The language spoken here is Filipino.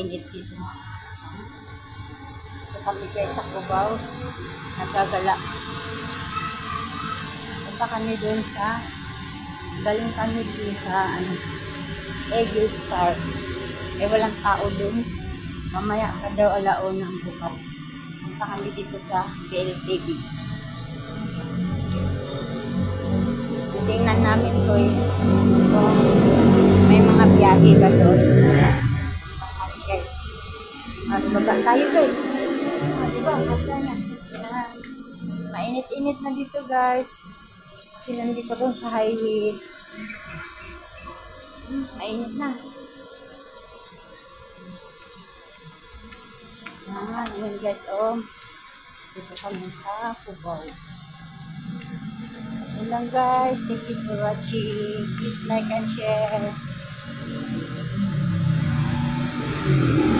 mainit dito. So kami guys sa Cubao, nagagala. Punta kami dun sa, galing kami dun sa Eagle Star. Eh walang tao dun. Mamaya ka daw alaon ng bukas. Punta kami dito sa PLTV. Tingnan namin ko kung may mga biyahe ba doon. Guys, mas baba tayo guys. Diba? Ganda na. Mainit-init na dito guys. Kasi nandito doon sa highway. Mainit na. Yun guys, dito kami sa Cubao. Yun lang guys, thank you for watching. Please like and share.